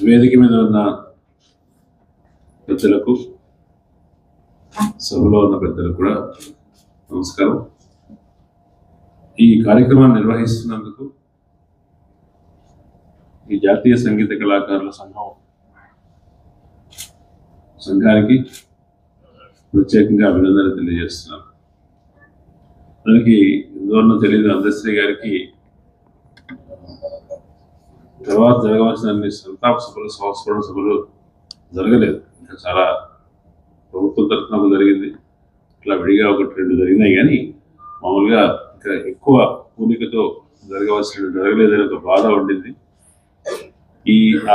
వేదిక మీద ఉన్న పెద్దలకు, సభలో ఉన్న పెద్దలకు కూడా నమస్కారం. ఈ కార్యక్రమాన్ని నిర్వహిస్తున్నందుకు ఈ జాతీయ సంగీత కళాకారుల సంఘానికి ప్రత్యేకంగా అభినందనలు తెలియజేస్తున్నాను. దానికి ఎందువల్ల తెలియదు, అందశ్రీ గారికి తర్వాత జరగవలసిన అన్ని సంతాప సభలు, సంస్మరణ సభలు జరగలేదు. ఇంకా చాలా ప్రభుత్వం తరఫున జరిగింది, ఇట్లా విడిగా 1-2 జరిగినాయి. కానీ మామూలుగా ఇంకా ఎక్కువ పూనికతో జరగలేదనే ఒక బాధ ఉండింది.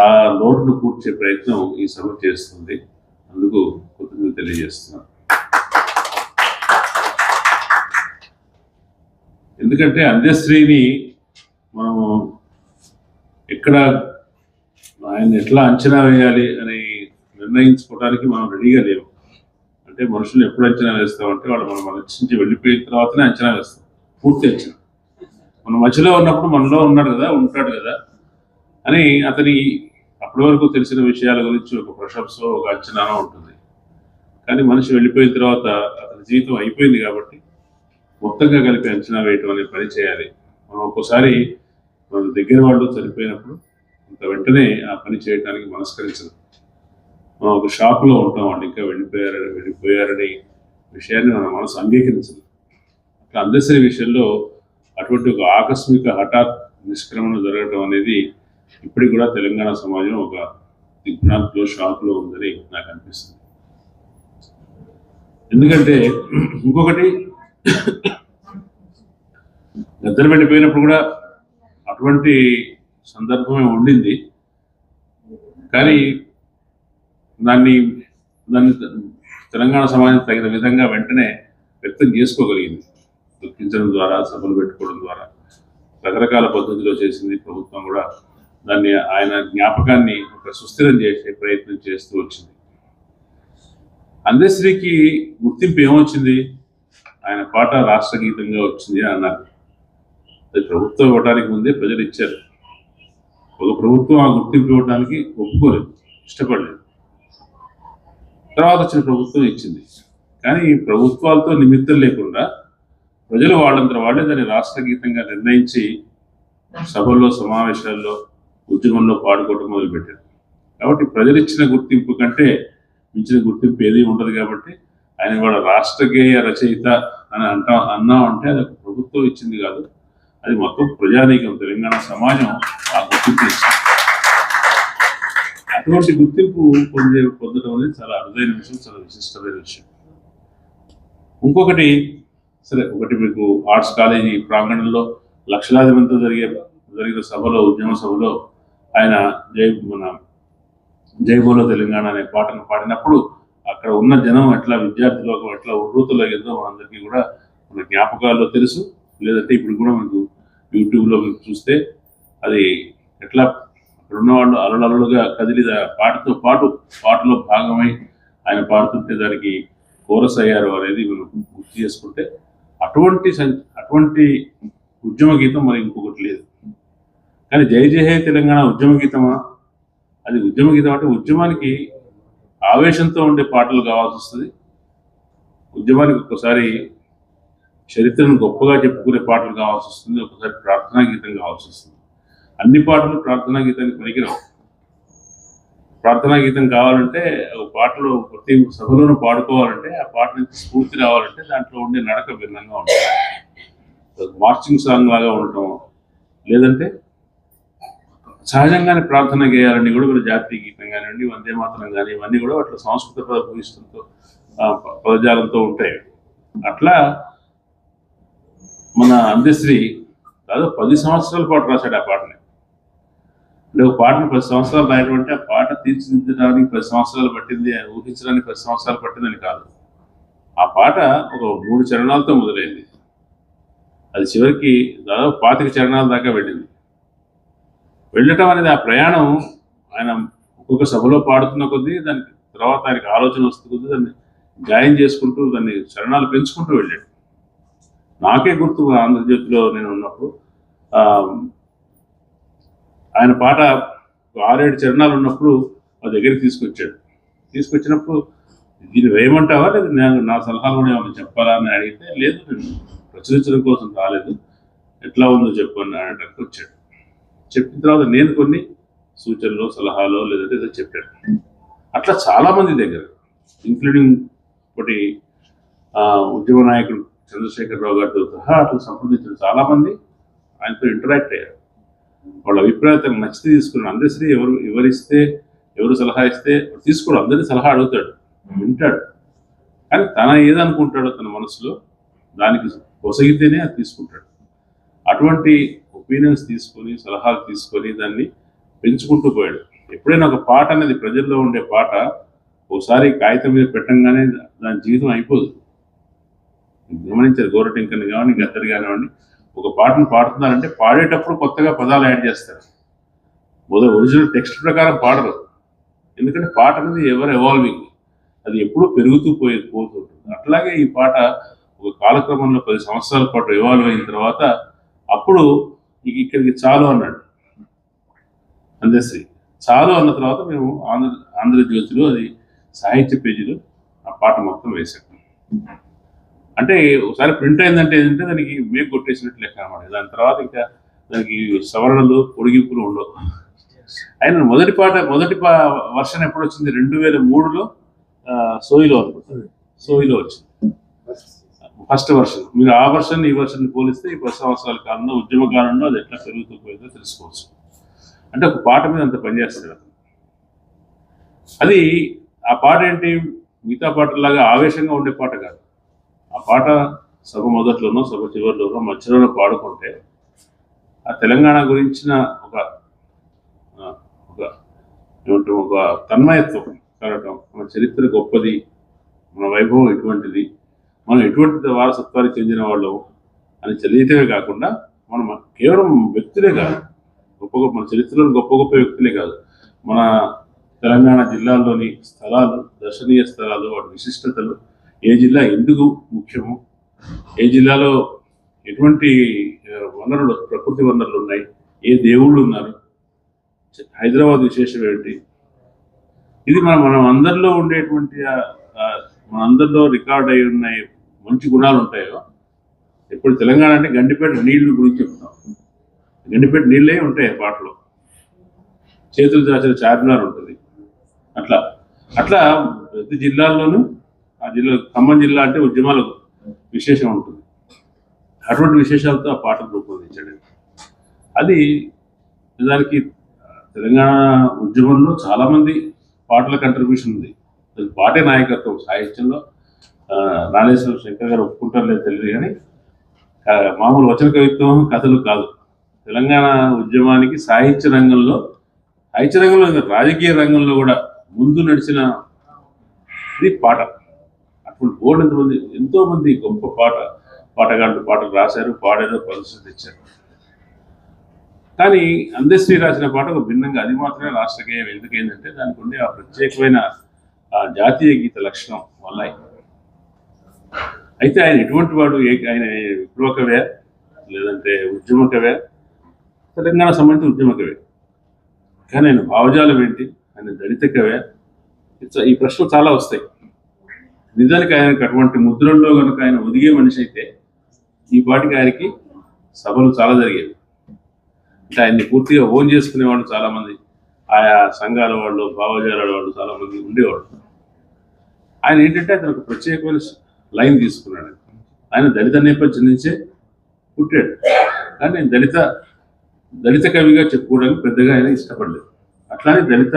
ఆ లోటును పూడ్చే ప్రయత్నం ఈ సభ చేస్తుంది. అందుకు కృతజ్ఞతలు తెలియజేస్తున్నాను. ఎందుకంటే అందశ్రీని మనము ఎక్కడ ఆయన ఎట్లా అంచనా వేయాలి అని నిర్ణయించుకోవడానికి మనం రెడీగా లేవు. అంటే మనుషులు ఎప్పుడు అంచనా వేస్తామంటే వాళ్ళు మనం నుంచి వెళ్ళిపోయిన తర్వాతనే అంచనా వేస్తాం, పూర్తి అంచనా. మన మధ్యలో ఉన్నప్పుడు మనలో ఉంటాడు కదా అని అతని అప్పటి వరకు తెలిసిన విషయాల గురించి ఒక ప్రశంస, ఒక అంచనానో ఉంటుంది. కానీ మనిషి వెళ్ళిపోయిన తర్వాత అతని జీవితం అయిపోయింది కాబట్టి మొత్తంగా కలిపి అంచనా వేయటం అనే పని చేయాలి. మనం ఒక్కోసారి మన దగ్గర వాళ్ళు చనిపోయినప్పుడు అంత వెంటనే ఆ పని చేయడానికి మనస్కరించదు. మనం ఒక షాక్లో ఉంటాం, వాళ్ళు ఇంకా వెళ్ళిపోయారని విషయాన్ని మన మనసు అంగీకరించదు. అట్లా అందశ్రీ విషయంలో అటువంటి ఒక ఆకస్మిక హఠాత్ నిష్క్రమణ జరగడం అనేది ఇప్పటికి కూడా తెలంగాణ సమాజం ఒక దిగ్భ్రాంతిలో, షాక్లో ఉందని నాకు అనిపిస్తుంది. ఎందుకంటే ఇంకొకటి, నిద్ర వెళ్ళిపోయినప్పుడు కూడా అటువంటి సందర్భమే ఉండింది. కానీ దాన్ని తెలంగాణ సమాజం తగిన విధంగా వెంటనే వ్యక్తం చేసుకోగలిగింది. దుఃఖించడం ద్వారా, సభలు పెట్టుకోవడం ద్వారా రకరకాల పద్ధతిలో చేసింది ప్రభుత్వం కూడా. దాన్ని ఆయన జ్ఞాపకాన్ని ఒక సుస్థిరం చేసే ప్రయత్నం చేస్తూ వచ్చింది. అందశ్రీకి గుర్తింపు ఏమొచ్చింది? ఆయన పాట రాష్ట్ర గీతంగా వచ్చింది అని అన్నారు. అది ప్రభుత్వం ఇవ్వడానికి ముందే ప్రజలు ఇచ్చారు. ఒక ప్రభుత్వం ఆ గుర్తింపు ఇవ్వడానికి ఒప్పుకోలేదు, ఇష్టపడలేదు. తర్వాత వచ్చిన ప్రభుత్వం ఇచ్చింది. కానీ ఈ ప్రభుత్వాలతో నిమిత్తం లేకుండా ప్రజలు వాళ్ళంతా వాళ్ళే దాన్ని రాష్ట్ర గీతంగా నిర్ణయించి సభల్లో, సమావేశాల్లో, ఉద్యమంలో పాడుకోవటం మొదలుపెట్టారు. కాబట్టి ప్రజలు ఇచ్చిన గుర్తింపు కంటే మించిన గుర్తింపు ఏది ఉండదు. కాబట్టి ఆయన వాళ్ళ రాష్ట్ర గేయ రచయిత అని అన్నామంటే అది ఒక ప్రభుత్వం ఇచ్చింది కాదు, అది మొత్తం ప్రజానీకం, తెలంగాణ సమాజం ఆ గుర్తింపు ఇచ్చింది. అటువంటి గుర్తింపు పొందడం అనేది చాలా అరుదైన విషయం, చాలా విశిష్టమైన విషయం. ఇంకొకటి, సరే, మీకు ఆర్ట్స్ కాలేజీ ప్రాంగణంలో లక్షలాది మందితో జరిగిన సభలో, ఉద్యమ సభలో ఆయన జై బోలో తెలంగాణ అనే పాటను పాడినప్పుడు అక్కడ ఉన్న జనం ఎట్లా, విద్యార్థులకు ఎట్లా ఉర్రూతలయ్యిందో మనందరికీ కూడా మన జ్ఞాపకాల్లో తెలుసు. లేదంటే ఇప్పుడు కూడా మనకు యూట్యూబ్లో చూస్తే అది ఎట్లా అక్కడ ఉన్నవాళ్ళు అలలలుగా కదిలి పాటతో పాటు పాటలో భాగమై ఆయన పాడుతుంటే దానికి కోరస్ అయ్యారు అనేది మనం గుర్తు చేసుకుంటే, అటువంటి ఉద్యమ గీతం మరి ఇంకొకటి లేదు. కానీ జై జై హే తెలంగాణ ఉద్యమ గీతమా? అది ఉద్యమ గీతం అంటే ఉద్యమానికి ఆవేశంతో ఉండే పాటలు కావాల్సి వస్తుంది. ఉద్యమానికి ఒక్కసారి చరిత్రను గొప్పగా చెప్పుకునే పాటలు కావాల్సి వస్తుంది, ఒకసారి ప్రార్థనా గీతం కావాల్సి వస్తుంది. అన్ని పాటలు ప్రార్థనా గీతానికి పనికిరావు. ప్రార్థనా గీతం కావాలంటే ఒక పాటలో ప్రతి సభలోనూ పాడుకోవాలంటే ఆ పాట నుంచి స్ఫూర్తి రావాలంటే దాంట్లో ఉండే నడక భిన్నంగా ఉంటుంది. మార్చింగ్ సాంగ్ లాగా ఉండటం, లేదంటే సహజంగానే ప్రార్థన గేయాలని కూడా వీళ్ళు జాతీయ గీతం కానివ్వండి, వందే మాతరం కానీ, ఇవన్నీ కూడా అట్లా సంస్కృత భూయిష్టంతో పదజాలంతో ఉంటాయి. అట్లా మన అందశ్రీ దాదాపు 10 సంవత్సరాల పాటు రాశాడు ఆ పాటని. అంటే ఒక పాటను 10 సంవత్సరాలు రాయడం అంటే ఆ పాట తీర్చిదిద్దడానికి 10 సంవత్సరాలు పట్టింది, ఊహించడానికి 10 సంవత్సరాలు పట్టిందని కాదు. ఆ పాట ఒక 3 చరణాలతో మొదలైంది, అది చివరికి దాదాపు 25 చరణాల దాకా వెళ్ళింది. వెళ్ళటం అనేది ఆ ప్రయాణం ఆయన ఒక్కొక్క సభలో పాడుతున్న కొద్దీ దానికి తర్వాత ఆయనకి ఆలోచన వస్తుంది, దాన్ని గాయం చేసుకుంటూ దాన్ని చరణాలు పెంచుకుంటూ వెళ్ళాడు. నాకే గుర్తు, ఆంధ్రజ్యోతిలో నేను ఉన్నప్పుడు ఆయన పాట 6-7 చరణాలు ఉన్నప్పుడు మా దగ్గరికి తీసుకొచ్చినప్పుడు దీన్ని వేయమంటావా లేదు నా సలహాలు కూడా ఏమైనా చెప్పాలా అని అడిగితే లేదు నేను ప్రచురించడం కోసం రాలేదు, ఎట్లా ఉందో చెప్పు అని అనడానికి వచ్చాడు. చెప్పిన తర్వాత నేను కొన్ని సూచనలు సలహాలు లేదంటే ఏదో చెప్పాను. అట్లా చాలామంది దగ్గర ఇంక్లూడింగ్ ఒకటి ఉద్యమ నాయకుడు చంద్రశేఖరరావు గారితో సహా అట్లా సంప్రదించిన చాలామంది ఆయనతో ఇంటరాక్ట్ అయ్యారు. వాళ్ళ అభిప్రాయాలు నచ్చితే తీసుకున్నాడు. అందరిశ్రీ ఎవరు సలహా ఇస్తే తీసుకోడు, అందరినీ సలహా అడుగుతాడు, వింటాడు. కానీ తన ఏదనుకుంటాడో తన మనసులో దానికి కొసగితేనే అది తీసుకుంటాడు. అటువంటి ఒపీనియన్స్ తీసుకొని సలహాలు తీసుకొని దాన్ని పెంచుకుంటూ పోయాడు. ఎప్పుడైనా ఒక పాట అనేది ప్రజల్లో ఉండే పాట ఒకసారి కాగితం మీద పెట్టంగానే దాని జీవితం అయిపోదు. గమనించారు గోరటింకని కానివ్వండి, గద్దరు కానివ్వండి, ఒక పాటను పాడుతున్నారంటే పాడేటప్పుడు కొత్తగా పదాలు యాడ్ చేస్తారు. ఒరిజినల్ టెక్స్ట్ ప్రకారం పాడరు. ఎందుకంటే పాట అనేది ఎవరు ఎవాల్వింగ్, అది ఎప్పుడూ పెరుగుతూ పోతుంటుంది. అట్లాగే ఈ పాట ఒక కాలక్రమంలో 10 సంవత్సరాల పాటు ఎవాల్వ్ అయిన తర్వాత అప్పుడు ఇక్కడికి చాలు అన్నాడు అందశ్రీ. చాలు అన్న తర్వాత మేము ఆంధ్రజ్యోతిలో అది సాహిత్య పేజీలో ఆ పాట మొత్తం వేసాం. అంటే ఒకసారి ప్రింట్ అయిందంటే ఏంటంటే దానికి మేకు కొట్టేసినట్టు లెక్క అనమాట. దాని తర్వాత ఇంకా దానికి సవరణలు పొడిగింపులు ఉండవు. ఆయన మొదటి వర్షన్ ఎప్పుడు వచ్చింది? 2003లో సోయిలో అనుకుంటుంది. సోయిలో వచ్చింది ఫస్ట్ వర్షన్. మీరు ఆ వర్షన్ ఈ వర్షన్ పోలిస్తే ఈ 10 సంవత్సరాల కాలంలో ఉద్యమ కాలంలో అది ఎట్లా పెరుగుతూ పోయిందో తెలుసుకోవచ్చు. అంటే ఒక పాట మీద అంత పనిచేస్తాడు. అది ఆ పాట ఏంటి మిగతా పాటలాగా ఆవేశంగా ఉండే పాట కాదు. ఆ పాట సభ మొదట్లోనో సభ చివరిలోనో మధ్యలోనో పాడుకుంటే ఆ తెలంగాణ గురించిన ఒక తన్మయత్వం కలగటం, మన చరిత్ర గొప్పది, మన వైభవం ఎటువంటిది, మనం ఎటువంటి వారసత్వానికి చెందిన వాళ్ళు అని తెలియటమే కాకుండా మనం కేవలం వ్యక్తులే కాదు, మన చరిత్రలో గొప్ప వ్యక్తులే కాదు, మన తెలంగాణ జిల్లాల్లోని స్థలాలు, దర్శనీయ స్థలాలు, వాటి విశిష్టతలు, ఏ జిల్లా ఎందుకు ముఖ్యము, ఏ జిల్లాలో ఎటువంటి వనరులు, ప్రకృతి వనరులు ఉన్నాయి, ఏ దేవుళ్ళు ఉన్నారు, హైదరాబాద్ విశేషం ఏంటి, ఇది మనం అందరిలో ఉండేటువంటి మన అందరిలో రికార్డ్ అయి ఉన్నాయి మంచి గుణాలు ఉంటాయో. ఇప్పుడు తెలంగాణ అంటే గండిపేట నీళ్లు గురించి చెప్తాం. గండిపేట నీళ్ళే ఉంటాయి పాటలో. చేతులు దాచిన చార్మినార్ ఉంటుంది. అట్లా ప్రతి జిల్లాల్లోనూ ఆ జిల్లా, ఖమ్మం జిల్లా అంటే ఉద్యమాలకు విశేషం ఉంటుంది. అటువంటి విశేషాలతో ఆ పాటలు రూపొందించాడు. అది దానికి తెలంగాణ ఉద్యమంలో చాలామంది పాటల కంట్రిబ్యూషన్ ఉంది. పాటే నాయకత్వం సాహిత్యంలో. నాగేశ్వర శంకర్ గారు ఒప్పుకుంటారు లేదు తెలియదు, కానీ మామూలు వచన కవిత్వం కథలు కాదు. తెలంగాణ ఉద్యమానికి సాహిత్య రంగంలో రాజకీయ రంగంలో కూడా ముందు నడిచిన ఇది పాట. అప్పుడు బోర్డు ఎంతో మంది గొప్ప పాటగాళ్ళు పాటలు రాశారు, పాడారు, ప్రదర్శన ఇచ్చారు. కానీ అందశ్రీ రాసిన పాట ఒక భిన్నంగా, అది మాత్రమే రాష్ట్ర గేయం. ఎందుకైందంటే దానికి ఉండే ఆ ప్రత్యేకమైన జాతీయ గీత లక్షణం వల్ల. అయితే ఆయన ఎటువంటి వాడు? ఆయన విప్లవ కవే లేదంటే ఉద్యమ కవే? తెలంగాణ సంబంధించిన ఉద్యమ కవే. కానీ ఆయన భావజాలం ఏంటి? ఆయన దళిత కవే? ఈ ప్రశ్నలు చాలా వస్తాయి. నిజానికి ఆయనకు అటువంటి ముద్రల్లో కనుక ఆయన ఒదిగే మనిషి అయితే ఈ పాటికి ఆయనకి సభలు చాలా జరిగేవి. అంటే ఆయన్ని పూర్తిగా ఓన్ చేసుకునేవాళ్ళు చాలామంది, ఆయా సంఘాల వాళ్ళు, భావజాలాల వాళ్ళు చాలామంది ఉండేవాళ్ళు. ఆయన ఏంటంటే అతను ఒక ప్రత్యేకమైన లైన్ తీసుకున్నాడు. ఆయన దళిత నేపథ్యం నుంచే పుట్టాడు, కానీ నేను దళిత కవిగా చెప్పుకోవడానికి పెద్దగా ఆయన ఇష్టపడలేదు. అట్లానే దళిత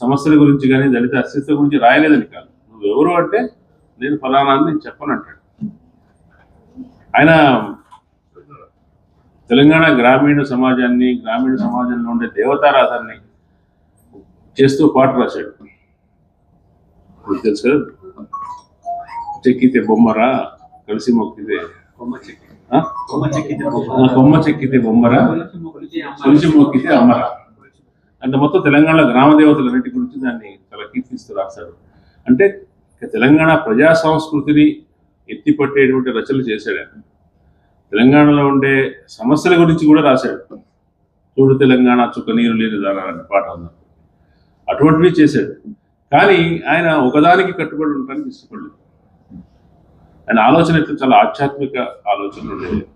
సమస్యల గురించి కానీ దళిత అస్తిత్వం గురించి రాయలేదని కాదు. నువ్వెవరు అంటే నేను ఫలానా అని నేను చెప్పను అంటాడు. ఆయన తెలంగాణ గ్రామీణ సమాజంలో ఉండే దేవతారాధాన్ని చేస్తూ పాట రాశాడు. తెలుసు కదా, చెక్కితే బొమ్మరా కలిసి మొక్కితే కొమ్మ చెక్కితే బొమ్మరా కలిసి మొక్కితే అమ్మరా అంటే మొత్తం తెలంగాణ గ్రామ దేవతలన్నిటి గురించి దాన్ని చాలా కీర్తిస్తూ రాశాడు. అంటే తెలంగాణ ప్రజా సంస్కృతిని ఎత్తిపట్టేటువంటి రచనలు చేశాడు. తెలంగాణలో ఉండే సమస్యల గురించి కూడా రాశాడు. చూడు తెలంగాణ చుక్క నీరు లేని దానా అనే పాట ఉంది. అటువంటివి చేశాడు. కానీ ఆయన ఒకదానికి కట్టుబడి ఉండడానికి ఇష్టపడలేదు. ఆయన ఆలోచన ఎట్లా చాలా ఆధ్యాత్మిక ఆలోచన ఉండేది.